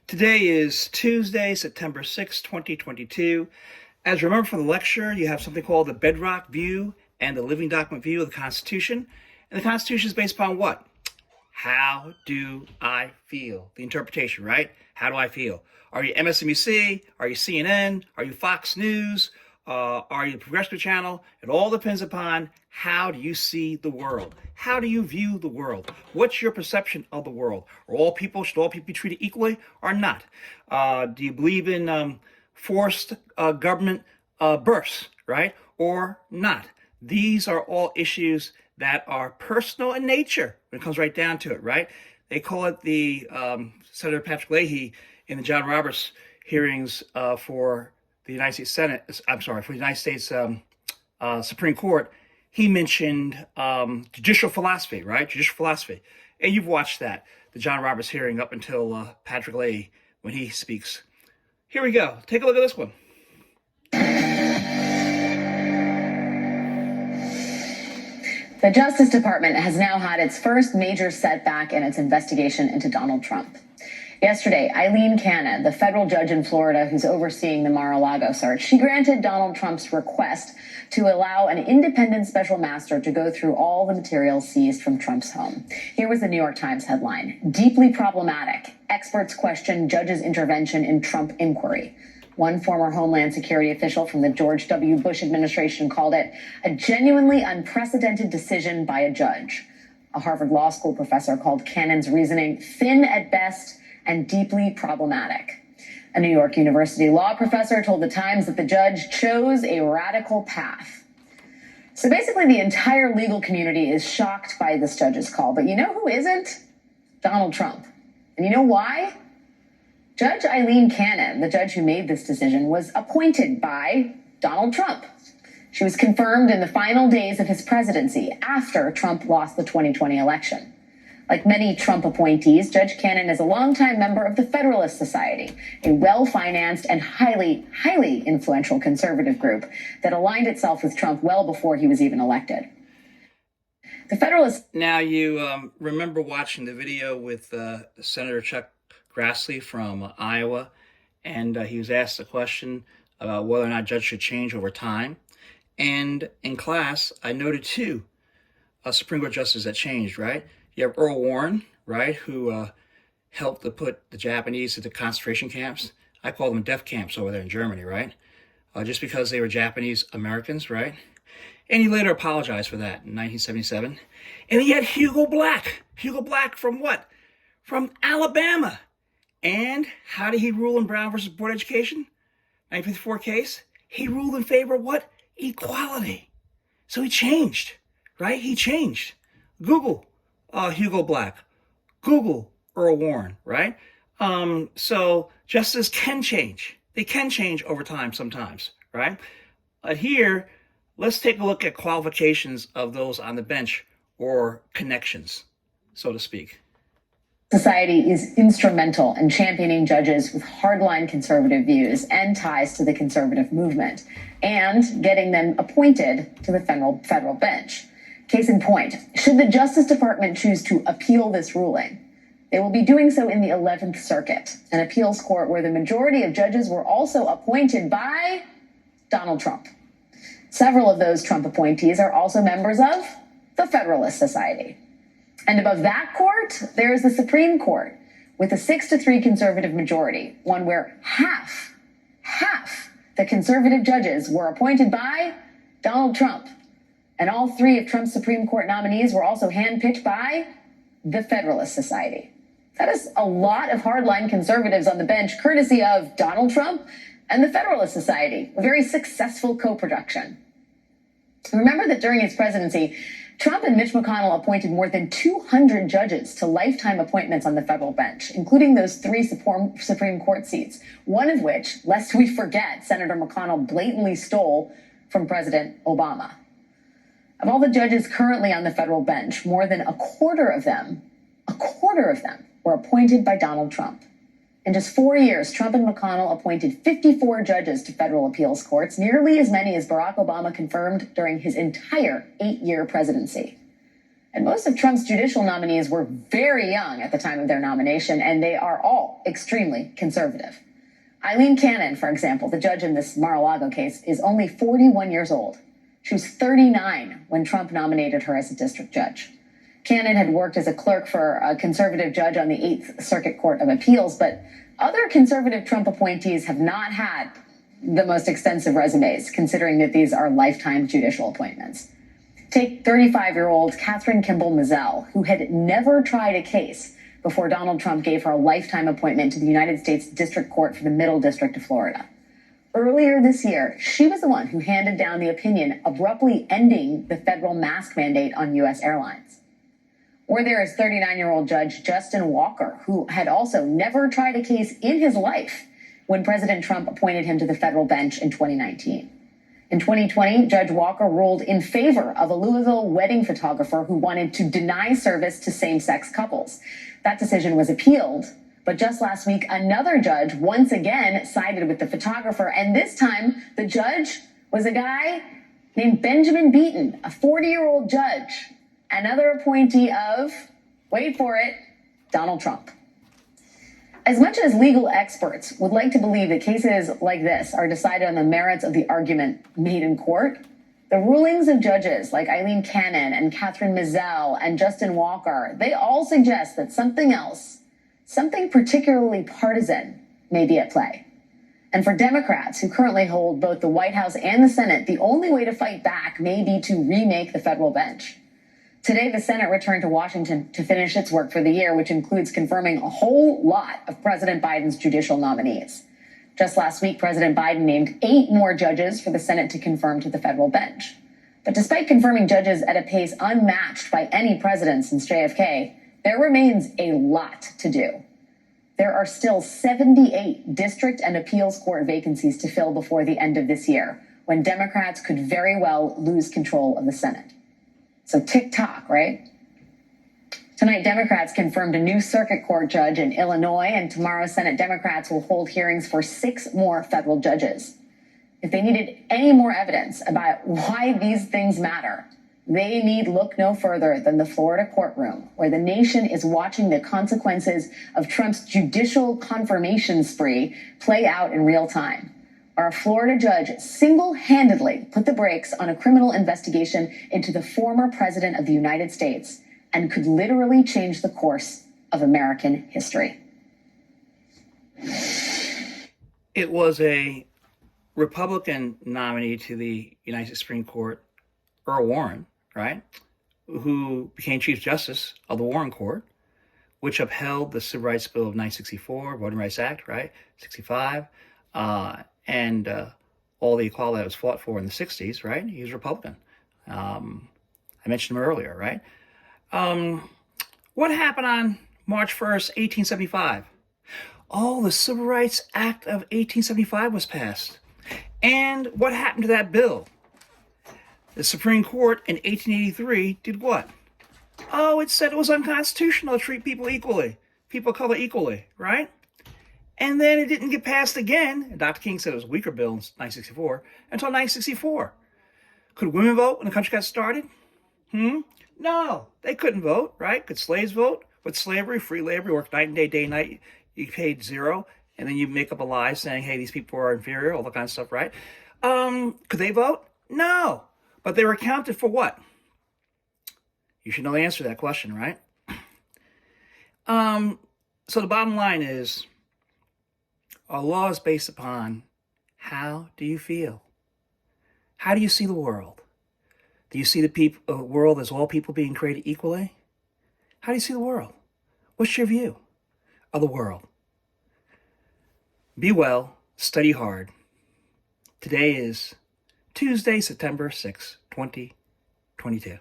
Today is Tuesday, September 6, 2022. As you remember from the lecture, you have something called the bedrock view and the living document view of the Constitution. And the Constitution is based upon what? How do I feel? The interpretation, right? How do I feel? Are you MSNBC? Are you CNN? Are you Fox News? Are you the Progressive Channel? It all depends upon how do you see the world? How do you view the world? What's your perception of the world? Should all people be treated equally or not? Do you believe in forced government births, right? Or not? These are all issues that are personal in nature when it comes right down to it, right? They call it the Senator Patrick Leahy in the John Roberts hearings for the United States Senate, for the United States Supreme Court. He mentioned judicial philosophy, right? Judicial philosophy. And you've watched that, the John Roberts hearing up until Patrick Leahy when he speaks. Here we go. Take a look at this one. The Justice Department has now had its first major setback in its investigation into Donald Trump. Yesterday, Eileen Cannon, the federal judge in Florida who's overseeing the Mar-a-Lago search, she granted Donald Trump's request to allow an independent special master to go through all the material seized from Trump's home. Here was the New York Times headline: "Deeply problematic. Experts question judge's intervention in Trump inquiry." One former Homeland Security official from the George W. Bush administration called it a genuinely unprecedented decision by a judge. A Harvard Law School professor called Cannon's reasoning thin at best and deeply problematic. A New York University law professor told the Times that the judge chose a radical path. So basically, the entire legal community is shocked by this judge's call. But you know who isn't? Donald Trump. And you know why? Judge Eileen Cannon, the judge who made this decision, was appointed by Donald Trump. She was confirmed in the final days of his presidency after Trump lost the 2020 election. Like many Trump appointees, Judge Cannon is a longtime member of the Federalist Society, a well-financed and highly influential conservative group that aligned itself with Trump well before he was even elected. The Federalist... Now, you remember watching the video with Senator Chuck Grassley from Iowa, and he was asked a question about whether or not judges should change over time. And in class, I noted two Supreme Court justices that changed, right? You have Earl Warren, right, who helped to put the Japanese into concentration camps. I call them death camps over there in Germany, right? Just because they were Japanese Americans, right? And he later apologized for that in 1977. And he had Hugo Black. Hugo Black from what? From Alabama. And how did he rule in Brown versus Board of Education? 1954 case. He ruled in favor of what? Equality. So he changed, right? He changed. Google Hugo Black. Google Earl Warren, right? So justices can change. They can change over time sometimes, right? Here, let's take a look at qualifications of those on the bench or connections, so to speak. Society is instrumental in championing judges with hardline conservative views and ties to the conservative movement, and getting them appointed to the federal bench. Case in point, should the Justice Department choose to appeal this ruling, they will be doing so in the 11th Circuit, an appeals court where the majority of judges were also appointed by Donald Trump. Several of those Trump appointees are also members of the Federalist Society. And above that court, there is the Supreme Court with a 6-3 conservative majority, one where half the conservative judges were appointed by Donald Trump. And all three of Trump's Supreme Court nominees were also handpicked by the Federalist Society. That is a lot of hardline conservatives on the bench, courtesy of Donald Trump and the Federalist Society, a very successful co-production. Remember that during his presidency, Trump and Mitch McConnell appointed more than 200 judges to lifetime appointments on the federal bench, including those 3 Supreme Court seats, one of which, lest we forget, Senator McConnell blatantly stole from President Obama. Of all the judges currently on the federal bench, more than a quarter of them were appointed by Donald Trump. In just 4 years, Trump and McConnell appointed 54 judges to federal appeals courts, nearly as many as Barack Obama confirmed during his entire 8-year presidency. And most of Trump's judicial nominees were very young at the time of their nomination, and they are all extremely conservative. Eileen Cannon, for example, the judge in this Mar-a-Lago case, is only 41 years old. She was 39 when Trump nominated her as a district judge. Cannon had worked as a clerk for a conservative judge on the 8th Circuit Court of Appeals, but other conservative Trump appointees have not had the most extensive resumes, considering that these are lifetime judicial appointments. Take 35-year-old Catherine Kimball Mizelle, who had never tried a case before Donald Trump gave her a lifetime appointment to the United States District Court for the Middle District of Florida. Earlier this year, she was the one who handed down the opinion abruptly ending the federal mask mandate on U.S. airlines. Or there is 39-year-old Judge Justin Walker, who had also never tried a case in his life when President Trump appointed him to the federal bench in 2019. In 2020, Judge Walker ruled in favor of a Louisville wedding photographer who wanted to deny service to same-sex couples. That decision was appealed, but just last week, another judge once again sided with the photographer, and this time the judge was a guy named Benjamin Beaton, a 40-year-old judge, another appointee of, wait for it, Donald Trump. As much as legal experts would like to believe that cases like this are decided on the merits of the argument made in court, the rulings of judges like Eileen Cannon and Catherine Mizelle and Justin Walker, they all suggest that something else, something particularly partisan, may be at play. And for Democrats who currently hold both the White House and the Senate, the only way to fight back may be to remake the federal bench. Today, the Senate returned to Washington to finish its work for the year, which includes confirming a whole lot of President Biden's judicial nominees. Just last week, President Biden named 8 more judges for the Senate to confirm to the federal bench. But despite confirming judges at a pace unmatched by any president since JFK, there remains a lot to do. There are still 78 district and appeals court vacancies to fill before the end of this year, when Democrats could very well lose control of the Senate. So tick-tock, right? Tonight, Democrats confirmed a new circuit court judge in Illinois, and tomorrow, Senate Democrats will hold hearings for 6 more federal judges. If they needed any more evidence about why these things matter, they need look no further than the Florida courtroom, where the nation is watching the consequences of Trump's judicial confirmation spree play out in real time. Where a Florida judge single-handedly put the brakes on a criminal investigation into the former president of the United States and could literally change the course of American history. It was a Republican nominee to the United States Supreme Court, Earl Warren, right, who became Chief Justice of the Warren Court, which upheld the Civil Rights Bill of 1964, Voting Rights Act, right, 65, and all the equality that was fought for in the 60s, right? He was Republican. I mentioned him earlier, right? What happened on March 1st, 1875? Oh, the Civil Rights Act of 1875 was passed. And what happened to that bill? The Supreme Court in 1883 did what? Oh, it said it was unconstitutional to treat people equally, people of color equally, right? And then it didn't get passed again, and Dr. King said it was a weaker bill in 1964, until 1964. Could women vote when the country got started? No, they couldn't vote, right? Could slaves vote? With slavery, free labor, you worked night and day and night, you paid $0, and then you make up a lie saying, hey, these people are inferior, all that kind of stuff, right? Could they vote? No, but they were counted for what? You should know the answer to that question, right? So the bottom line is, our law is based upon how do you feel? How do you see the world? Do you see the world as all people being created equally? How do you see the world? What's your view of the world? Be well, study hard. Today is Tuesday, September 6, 2022.